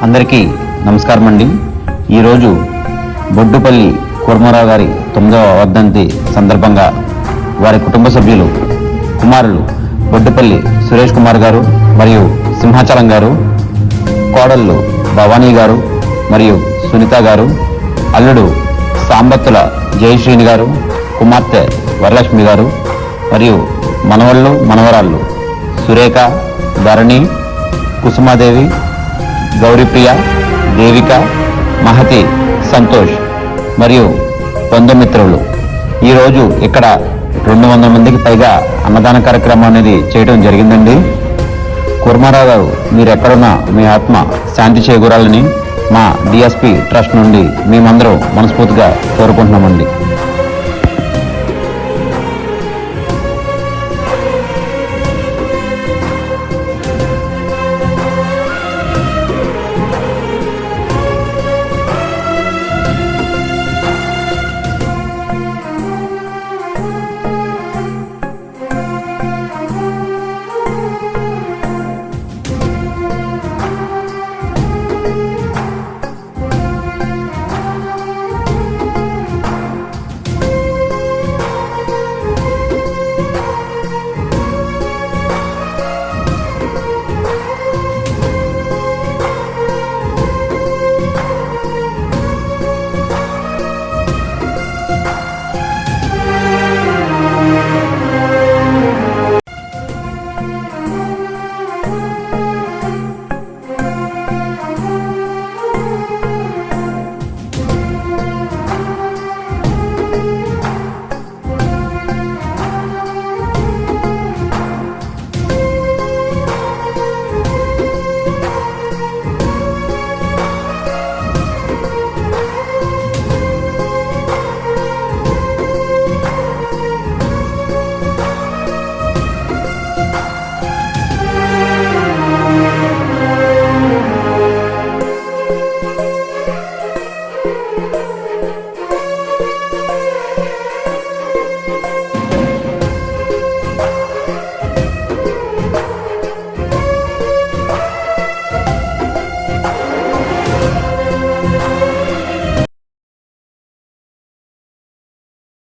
అందరికీ నమస్కారం అండి. ఈరోజు బొడ్డుపల్లి కూర్మారావు గారి 9వ వర్ధంతి సందర్భంగా వారి కుటుంబ సభ్యులు కుమారులు బొడ్డుపల్లి సురేష్ కుమార్ గారు మరియు సింహాచలం గారు, కోడళ్ళు భవానీ గారు మరియు సునీత గారు, అల్లుడు సాంబత్తుల జయశ్రీని గారు, కుమార్తె వరలక్ష్మి గారు మరియు మనవళ్ళు మనవరాళ్ళు సురేఖ, ధరణి, కుసుమాదేవి, గౌరీప్రియ, దేవిక, మహతి, సంతోష్ మరియు బంధుమిత్రులు ఈరోజు ఇక్కడ 200 మందికి పైగా అన్నదాన కార్యక్రమం అనేది చేయడం జరిగిందండి. కూర్మారావు గారు, మీరు ఎక్కడున్నా మీ ఆత్మ శాంతి చేకూరాలని మా డిఎస్పి ట్రస్ట్ నుండి మేమందరం మనస్ఫూర్తిగా కోరుకుంటున్నామండి.